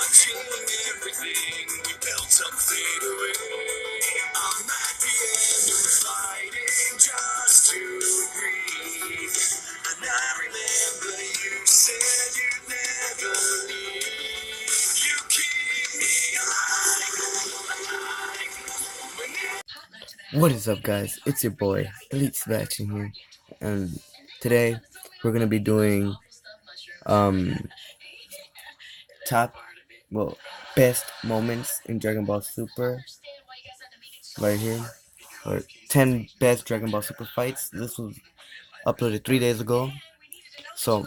watching everything we built up fade away. I'm at the end of fighting just to breathe. And I remember you said you'd never leave. You keep me alive. What is up, guys? It's your boy Elite Sebastian here, and today we're gonna be doing um top best moments in Dragon Ball Super right here, or 10 best Dragon Ball Super fights. This was uploaded 3 days ago, so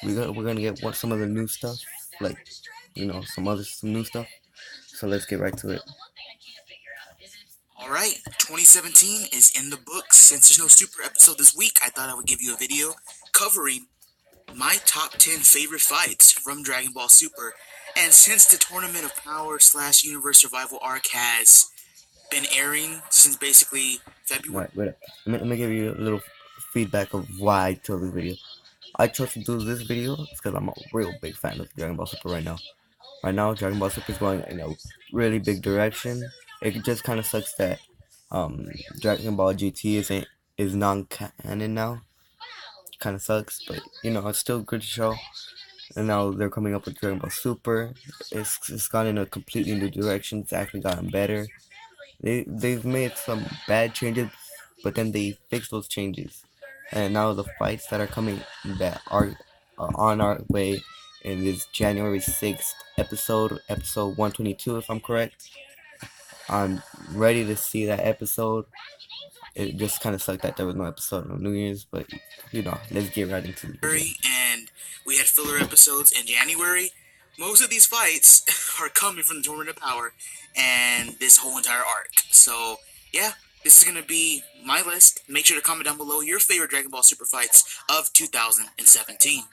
we're gonna get some of the new stuff, like some new stuff. So let's get right to it. Alright, 2017 is in the books. Since there's no super episode this week, I thought I would give you a video covering my top 10 favorite fights from Dragon Ball Super. And since the Tournament of Power / Universe Survival arc has been airing since basically February. Right, wait up. Let me give you a little feedback of why I chose this video. I chose to do this video because I'm a real big fan of Dragon Ball Super right now. Right now, Dragon Ball Super is going in a really big direction. It just kind of sucks that Dragon Ball GT is non-canon now. Kind of sucks, but it's still a good show. And now they're coming up with Dragon Ball Super. It's gone in a completely new direction. It's actually gotten better. They've made some bad changes, but then they fixed those changes. And now the fights that are coming that are on our way in this January 6th episode 122, if I'm correct. I'm ready to see that episode. It just kind of sucked that there was no episode on New Year's, but let's get right into the video. And we had filler episodes in January. Most of these fights are coming from the Tournament of Power and this whole entire arc. So, yeah, this is going to be my list. Make sure to comment down below your favorite Dragon Ball Super fights of 2017.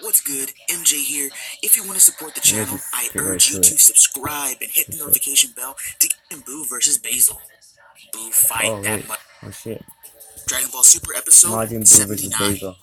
What's good? MJ here. If you want to support the channel, I urge you to subscribe and hit the notification bell to get in Boo versus Basil. Boo fight that much. Oh shit. Dragon Ball Super episode 79.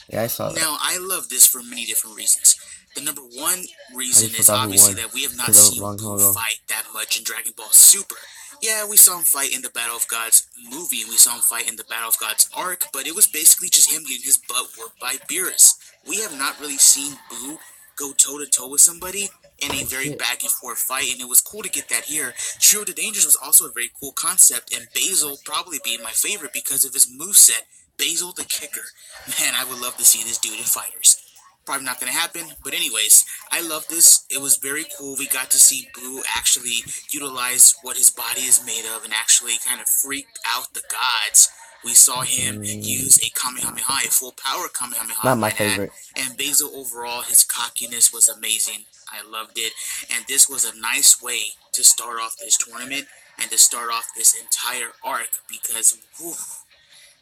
Yeah, I saw that. Now, I love this for many different reasons. The number one reason is obviously that we have not seen Boo fight that much in Dragon Ball Super. Yeah, we saw him fight in the Battle of Gods movie, and we saw him fight in the Battle of Gods arc, but it was basically just him getting his butt whooped by Beerus. We have not really seen Boo go toe-to-toe with somebody in a very back-and-forth fight, and it was cool to get that here. Trio the Dangers was also a very cool concept, and Basil probably being my favorite because of his moveset. Basil the Kicker. Man, I would love to see this dude in fighters. Probably not going to happen, but anyways, I love this. It was very cool. We got to see Boo actually utilize what his body is made of and actually kind of freak out the gods. We saw him use a Kamehameha, a full power Kamehameha. Not my favorite. And Basil overall, his cockiness was amazing. I loved it. And this was a nice way to start off this tournament and to start off this entire arc because, whew,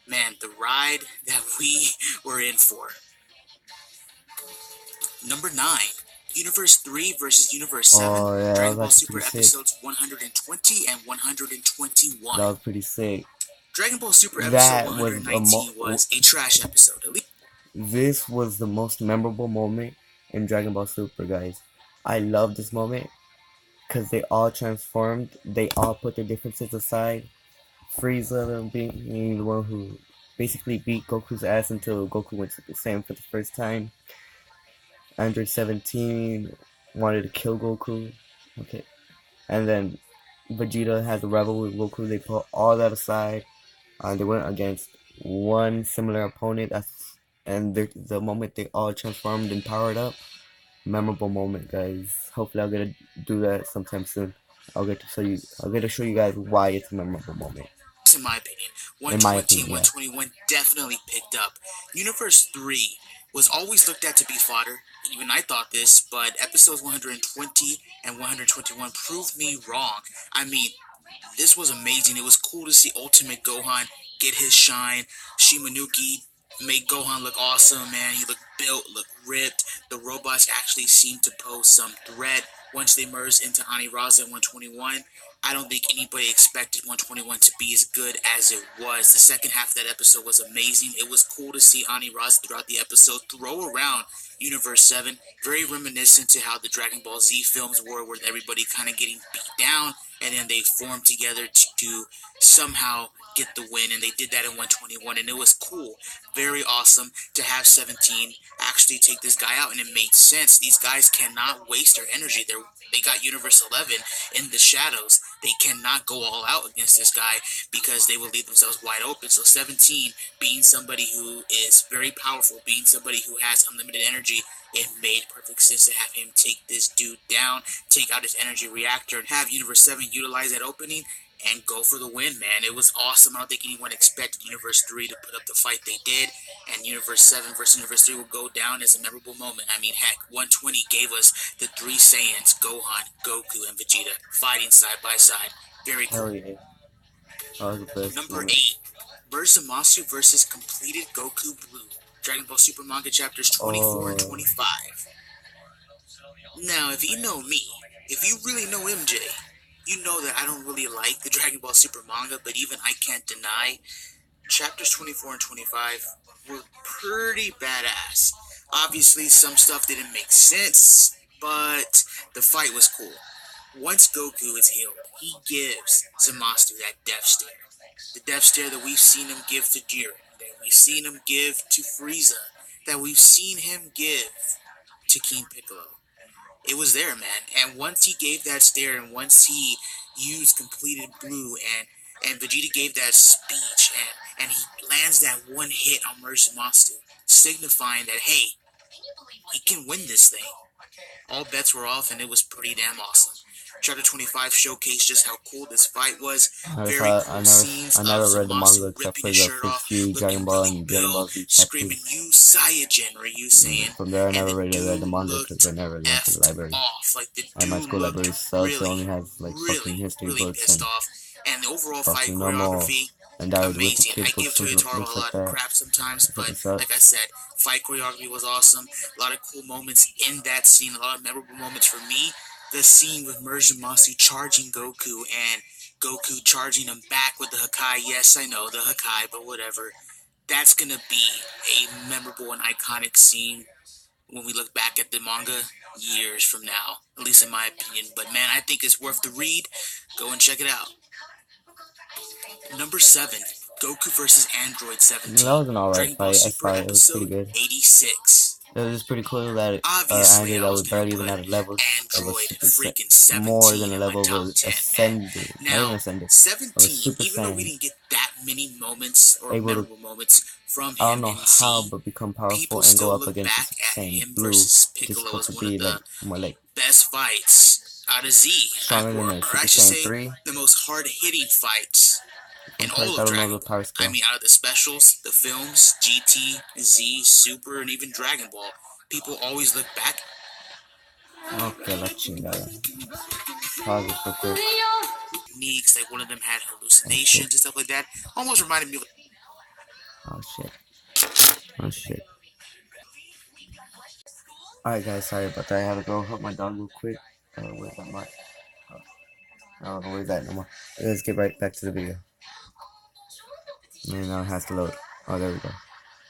man, the ride that we were in for. Number 9, Universe 3 versus Universe 7, Dragon Ball Super episodes 120 and 121. That was pretty sick. Dragon Ball Super episode 119 was a trash episode. This was the most memorable moment in Dragon Ball Super, guys. I love this moment because they all transformed. They all put their differences aside. Frieza being the one who basically beat Goku's ass until Goku went Super Saiyan for the first time. Android 17 wanted to kill Goku. Okay. And then Vegeta had the rebel with Goku. They put all that aside. They went against one similar opponent. And the moment they all transformed and powered up. Memorable moment, guys. Hopefully I'll get to do that sometime soon. I'll get to show you guys why it's a memorable moment. In my opinion, 120 and 121 definitely picked up. Universe 3 was always looked at to be fodder. Even I thought this, but episodes 120 and 121 proved me wrong. I mean, this was amazing. It was cool to see Ultimate Gohan get his shine. Shimanuki made Gohan look awesome, man. He looked built, looked ripped. The robots actually seemed to pose some threat once they merged into Aniraza in 121. I don't think anybody expected 121 to be as good as it was. The second half of that episode was amazing. It was cool to see Aniraza throughout the episode throw around Universe 7. Very reminiscent to how the Dragon Ball Z films were, where everybody kind of getting beat down and then they formed together to somehow get the win, and they did that in 121, and it was cool, very awesome to have 17 actually take this guy out, and it made sense. These guys cannot waste their energy. They got Universe 11 in the shadows. They cannot go all out against this guy because they will leave themselves wide open. So 17, being somebody who is very powerful, being somebody who has unlimited energy, it made perfect sense to have him take this dude down, take out his energy reactor, and have Universe 7 utilize that opening and go for the win, man. It was awesome. I don't think anyone expected Universe 3 to put up the fight they did, and Universe 7 versus Universe 3 will go down as a memorable moment. I mean, heck, 120 gave us the three Saiyans, Gohan, Goku, and Vegeta, fighting side by side. Very cool. Hell yeah. That was the best Number moment. 8, Zamasu versus completed Goku Blue. Dragon Ball Super Manga chapters 24 and 25. Now, if you know me, if you really know MJ, you know that I don't really like the Dragon Ball Super manga, but even I can't deny chapters 24 and 25 were pretty badass. Obviously, some stuff didn't make sense, but the fight was cool. Once Goku is healed, he gives Zamasu that death stare. The death stare that we've seen him give to Jiren, that we've seen him give to Frieza, that we've seen him give to King Piccolo. It was there, man. And once he gave that stare, and once he used completed blue, and Vegeta gave that speech, and he lands that one hit on Zamasu, signifying that, hey, he can win this thing. All bets were off, and it was pretty damn awesome. Chapter 25 showcased just how cool this fight was. Very cool scenes. I never read the manga Zamasu except ripping for his the shirt off, Few Dragon looking Ball really and Dragon Ball built, Z screaming, "You Saiyajin," Ryu saying. From there, I And never the really read the dude manga because I looked never went to the effed library. off. Like, the My dude school looked library sucks. It only really, has like fucking history really books pissed and off. And the overall fight fucking normal choreography, and Diary with the amazing. Kid I give books and Toyotaro books a like lot of that. crap sometimes, It but fucking sucks. like I said, fight choreography was awesome. A lot of cool moments in that scene. A lot of memorable moments for me. The scene with Zamasu charging Goku and Goku charging him back with the Hakai. Yes, I know, the Hakai, but whatever. That's gonna be a memorable and iconic scene when we look back at the manga years from now, at least in my opinion. But man, I think it's worth the read. Go and check it out. Number 7, Goku vs. Android 17. That was an alright Dragon Ball fight. I Super saw it. It was pretty episode good. 86. It was just pretty cool that Obviously, Android I that was was gonna barely even put at a level of a Android super freaking more 17 than a in my level top of 10, man. ascended. Not even Now, ascended. Of a 17, super even though we saiyan. didn't get that many moments or Able to, memorable moments from I don't him know in how, Z, but become powerful people and go still up look against the back Super at Saiyan him Blue, versus which is Piccolo supposed as to one of be the like more like best fights out of Z, stronger than the or Super I should Saiyan say 3. the most hard-hitting fights in I'm all correct, of I don't know Dragon the Ball. power I skill. mean, out of the specials, the films, GT, Z, Super, and even Dragon Ball, people always look back. Okay, la chingada. Pause this real quick. Techniques, like one of them had Oh hallucinations shit. and stuff like that. Almost reminded me of. Oh shit. Oh shit. Alright guys, sorry about that. I had to go help my dog real quick. Where's that mark? I don't know where's that no more. Let's get right back to the video. And now it has to load. Oh, there we go.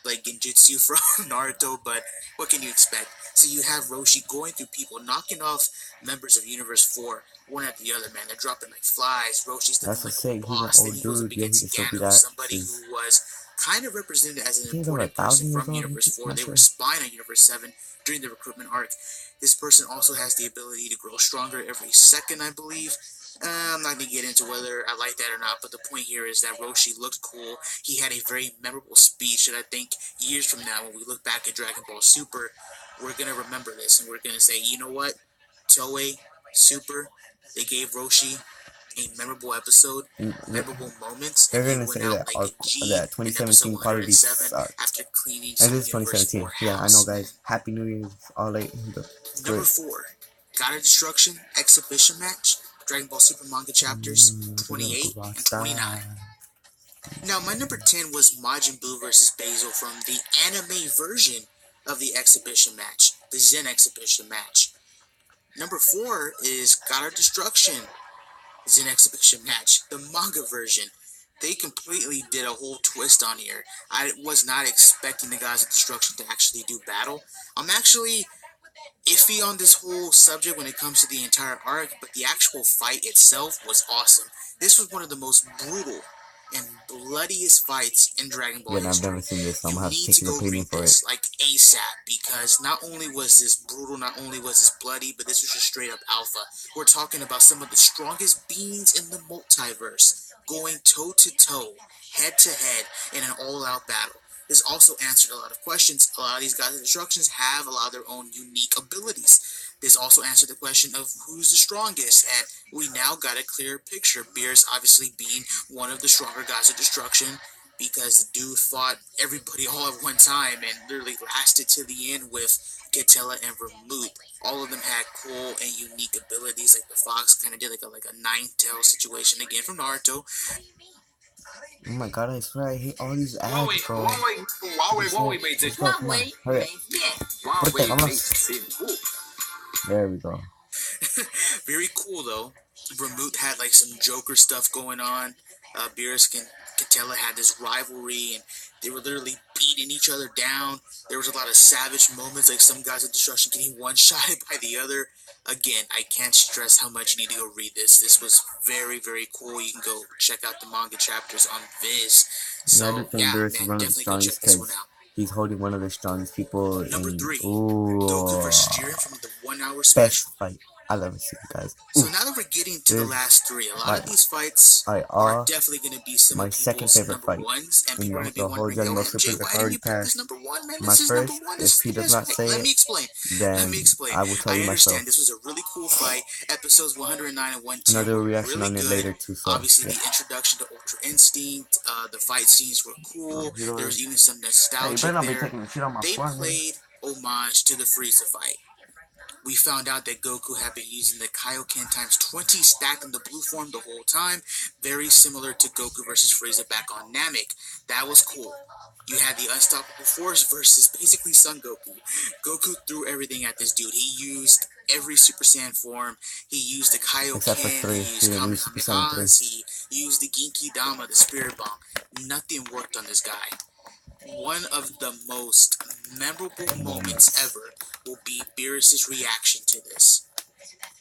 Like Genjutsu from Naruto, but what can you expect? So you have Roshi going through people, knocking off members of Universe 4, one after the other, man. They're dropping like flies. Roshi's looking That's a like sick. a He's an boss. Then old he goes up dude. Yeah, he can against still be Gano, that. somebody who was kind of represented as I an think he's over important person 1,000 years from old. Universe 4. Not They sure. were spying on Universe 7 during the recruitment arc. This person also has the ability to grow stronger every second, I believe. I'm not going to get into whether I like that or not, but the point here is that Roshi looked cool. He had a very memorable speech that I think years from now, when we look back at Dragon Ball Super, we're going to remember this, and we're going to say, you know what? Toei, Super, they gave Roshi a memorable episode, memorable moments, They're and he gonna went say out that like a G that in episode 2017 quality 107 sucked. after cleaning And some this is Universe 2017. 4 Yeah, I know, house. guys. Happy New Year's all late. Number 4, God of Destruction Exhibition Match, Dragon Ball Super Manga chapters 28 and 29. Now, my number 10 was Majin Buu versus Basil from the anime version of the exhibition match, the Zen exhibition match. Number 4 is God of Destruction, Zen exhibition match, the manga version. They completely did a whole twist on here. I was not expecting the Gods of Destruction to actually do battle. I'm actually iffy on this whole subject when it comes to the entire arc, but the actual fight itself was awesome. This was one of the most brutal and bloodiest fights in Dragon Ball Yeah, and I've never history. seen this, so I'm You gonna have to need take to your go opinion read for it. this like ASAP because not only was this brutal, not only was this bloody, but this was just straight up alpha. We're talking about some of the strongest beings in the multiverse going toe to toe, head to head in an all-out battle. This also answered a lot of questions. A lot of these guys' instructions have a lot of their own unique abilities. This also answered the question of who's the strongest, and we now got a clear picture. Beerus obviously being one of the stronger gods of destruction because the dude fought everybody all at one time and literally lasted to the end with Gatella and Vermouth. All of them had cool and unique abilities, like the fox kind of did like a nine-tail situation again from Naruto. Oh my god, I swear I hate all these ads, bro. Huawei Hurry up. There we go. Very cool though. Vermouth had like some Joker stuff going on. Beerus and Catella had this rivalry, and they were literally beating each other down. There was a lot of savage moments, like some guys at Destruction getting one-shotted by the other. Again, I can't stress how much you need to go read this. This was very, very cool. You can go check out the manga chapters on Viz. Yeah, I So, do think yeah, Beerus is man, one of the definitely go check strongest this one because out. he's holding one of the strongest people Number in. 3, Goku Ooh, versus Jiren from the 1 hour best special. fight I've ever seen, guys. So now that we're getting to the This last 3, a lot my of these fights I are definitely going to be some my of second people's favorite number fight ones, and in people are going to be the whole wondering, yo, Dragon Ball MJ, Super why that's didn't already you put this passed. number 1, man? My This is number first, 1, if this is he the does best not fight. say Let it, me explain. Let then me explain. I will tell I you myself. understand this was a really cool fight. Episodes 109 and 110 And I'll do a were reaction really on it good. later too. So Obviously, yeah. the introduction to Ultra Instinct, the fight scenes were cool. There was even some Hey, you better nostalgic not be there. taking shit on my They floor, man. played homage to the Frieza fight. We found out that Goku had been using the Kaioken times 20 stacked in the blue form the whole time, very similar to Goku versus Frieza back on Namek. That was cool. You had the Unstoppable Force versus basically Son Goku. Goku threw everything at this dude. He used every Super Saiyan form. He used the Except for Kaioken. 3, He he used didn't use Super Saiyan 3. Kamehamehas. He used the Genki Dama, the Spirit Bomb. Nothing worked on this guy. One of the most memorable moments Moments. ever will be Beerus' reaction to this.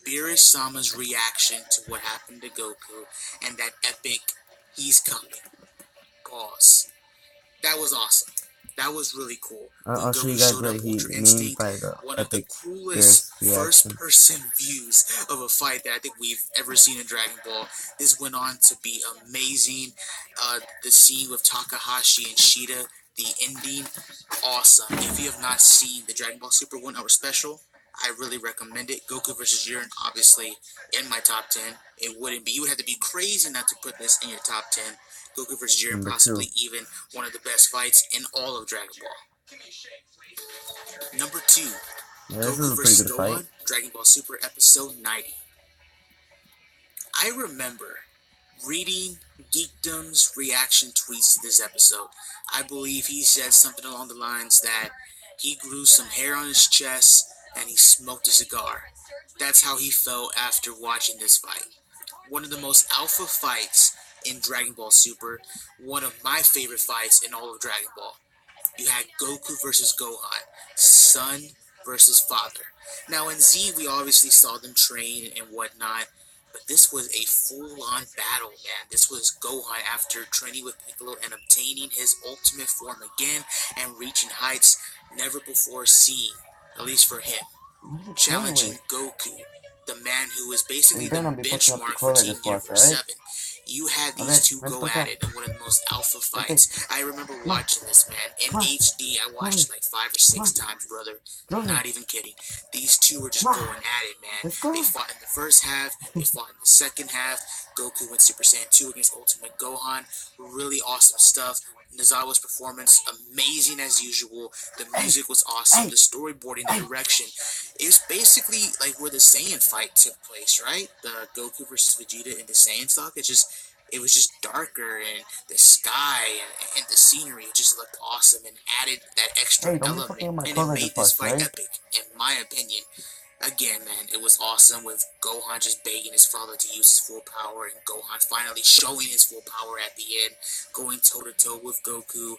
Beerus Sama's reaction to what happened to Goku and that epic "he's coming" pause. That was awesome. That was really cool. When I'll show you Goku guys showed what up he Ultra means Instinct, by the one of the epic coolest Beerus reaction. first-person views of a fight that I think we've ever seen in Dragon Ball. This went on to be amazing. The scene with Takahashi and Shida, the ending, awesome. If you have not seen the Dragon Ball Super 1 hour special, I really recommend it. Goku versus Jiren, obviously, in my top 10. It wouldn't be. You would have to be crazy not to put this in your top 10. Goku versus Jiren, Number 2. possibly even one of the best fights in all of Dragon Ball. Number 2, Yeah, this is Goku a pretty vs. good fight. Gohan, Dragon Ball Super Episode 90. I remember reading Geekdom's reaction tweets to this episode. I believe he said something along the lines that he grew some hair on his chest and he smoked a cigar. That's how he felt after watching this fight. One of the most alpha fights in Dragon Ball Super, one of my favorite fights in all of Dragon Ball. You had Goku versus Gohan, son versus father. Now in Z, we obviously saw them train and whatnot, but this was a full-on battle, man. This was Gohan after training with Piccolo and obtaining his ultimate form again and reaching heights never before seen, at least for him. Challenging Goku, the man who is And basically you the better not be fucking up the benchmark for toilet Team this watch, Universe alright? 7. You had these Okay, two let's go go at back. it in one of the most alpha Okay. fights. I remember Come on. watching this, man, in Come on. HD. I watched it like 5 or 6 times, brother. Go Not ahead. even kidding. These two were just Come on. going at it, man. Let's go. They fought in the first half. They fought in the second half. Goku went Super Saiyan 2 against Ultimate Gohan. Really awesome stuff. Nozawa's performance, amazing as usual. The music was awesome. The storyboarding, the direction. It was basically like where the Saiyan fight took place, right? The Goku versus Vegeta in the Saiyan stock. it was just darker, and the sky and the scenery just looked awesome and added that extra Hey, don't be fucking element, with my and it clothes like this, made this parts, fight right? epic, in my opinion. Again, man, it was awesome with Gohan just begging his father to use his full power, and Gohan finally showing his full power at the end, going toe-to-toe with Goku.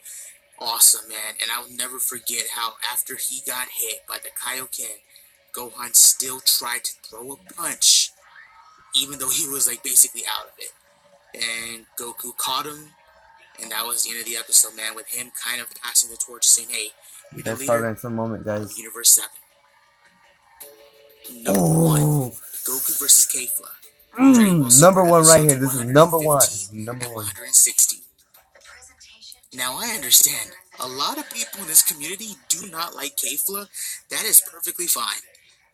Awesome, man, and I'll never forget how after he got hit by the Kaioken, Gohan still tried to throw a punch, even though he was like basically out of it. And Goku caught him, and that was the end of the episode, man, with him kind of passing the torch, saying, "Hey, you're the Let's start leader in some moment, of guys. Universe 7. Number 1, Oh, Goku versus Kefla. Dragon Ball Super number one right episodes here. This is number 115 one. Number and one. 116. Now, I understand. A lot of people in this community do not like Kefla. That is perfectly fine.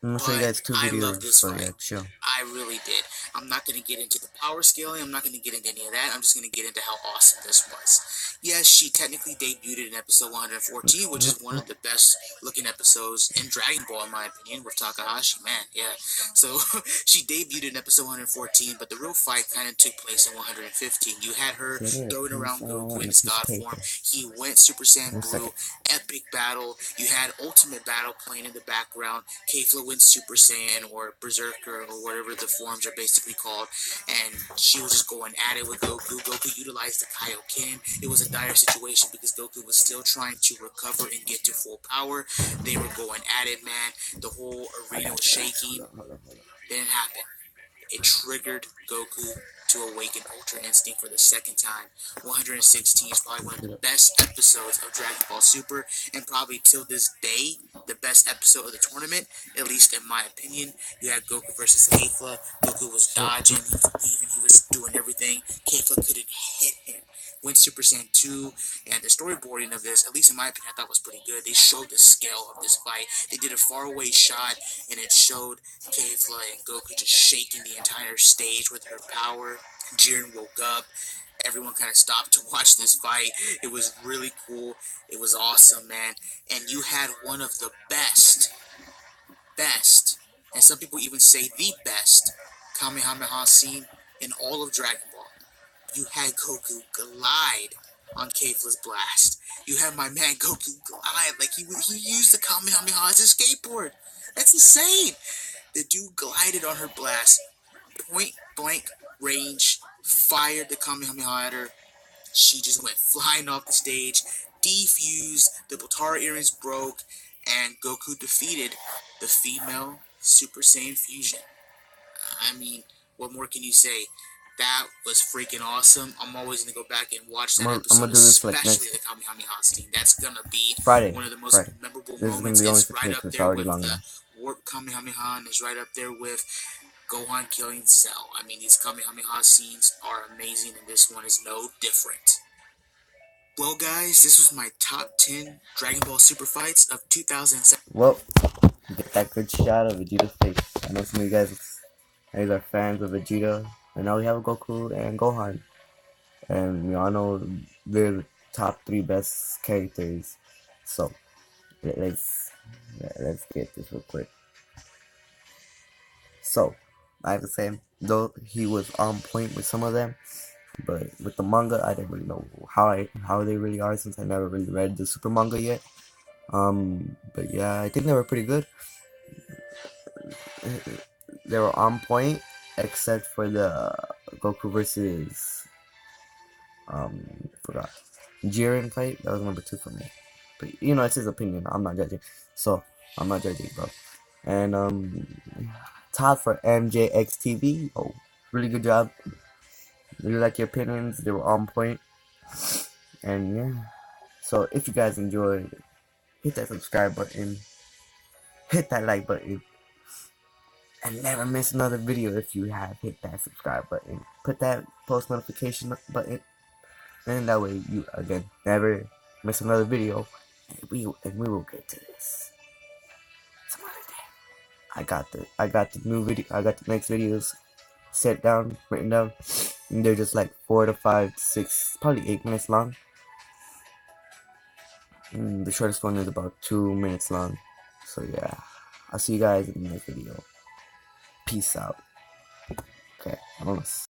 I'm gonna show you But guys two I love videos, this so fight. yeah, chill. I really did. I'm not going to get into the power scaling. I'm not going to get into any of that. I'm just going to get into how awesome this was. Yes, she technically debuted in episode 114, which is one of the best looking episodes in Dragon Ball, in my opinion, with Takahashi. Man, yeah. So she debuted in episode 114, but the real fight kind of took place in 115. You had her Get it? throwing around Goku in his Piece of God form. paper. He went Super Saiyan 1 Blue. second. Epic battle. You had Ultimate Battle playing in the background. Kefla went Super Saiyan or Berserker or whatever the forms are basically called, and she was just going at it with Goku. Goku utilized the Kaioken. It was a dire situation because Goku was still trying to recover and get to full power. They were going at it, man. The whole arena was shaking. Hold on. Didn't happen. It triggered Goku to awaken Ultra Instinct for the second time. 116 is probably one of the best episodes of Dragon Ball Super, and probably till this day, the best episode of the tournament, at least in my opinion. You had Goku versus Kefla. Goku was dodging, he was weaving, he was doing everything. Kefla couldn't hit him. Went Super Saiyan 2, and the storyboarding of this, at least in my opinion, I thought was pretty good. They showed the scale of this fight. They did a faraway shot, and it showed Kefla and Goku just shaking the entire stage with her power. Jiren woke up. Everyone kind of stopped to watch this fight. It was really cool. It was awesome, man. And you had one of the best, and some people even say the best Kamehameha scene in all of Dragon Ball. You had Goku glide on Kefla's blast. You had my man Goku glide like he used the Kamehameha as a skateboard. That's insane. The dude glided on her blast, point blank range, fired the Kamehameha at her. She just went flying off the stage, defused, the Potara earrings broke, and Goku defeated the female Super Saiyan fusion. I mean, what more can you say? That was freaking awesome. I'm always going to go back and watch that I'm episode, gonna do this like especially next the Kamehameha scene. That's going to be Friday. one of the most Friday. memorable This is gonna moments. be only It's for right today up because it's there already with long the enough. Warp Kamehameha, and it's right up there with Gohan killing Cell. I mean, these Kamehameha scenes are amazing, and this one is no different. Well, guys, this was my top 10 Dragon Ball Super fights of 2007. Well, get that good shot of Vegeta's face. I know some of you guys are fans of Vegeta, and now we have Goku and Gohan, and we all know they're the top 3 best characters. So let's let's get this real quick. So I have to say, though he was on point with some of them, but with the manga, I didn't really know how they really are since I never really read the super manga yet. But yeah, I think they were pretty good. They were on point, except for the Goku versus forgot Jiren fight. That was number 2 for me. But you know, it's his opinion. I'm not judging, so I'm not judging, bro. And top for MJXTV. Oh, really good job. Really like your opinions. They were on point. And yeah. So if you guys enjoyed, hit that subscribe button, hit that like button, and never miss another video if you have hit that subscribe button. Put that post notification button, and that way you again never miss another video. And we will get to this some other day. I got the new video. I got the next videos set down, written down. And they're just like 4 to 5 to 6, probably 8 minutes long. The shortest one is about 2 minutes long. So yeah, I'll see you guys in the next video. Peace out. Okay, vamos.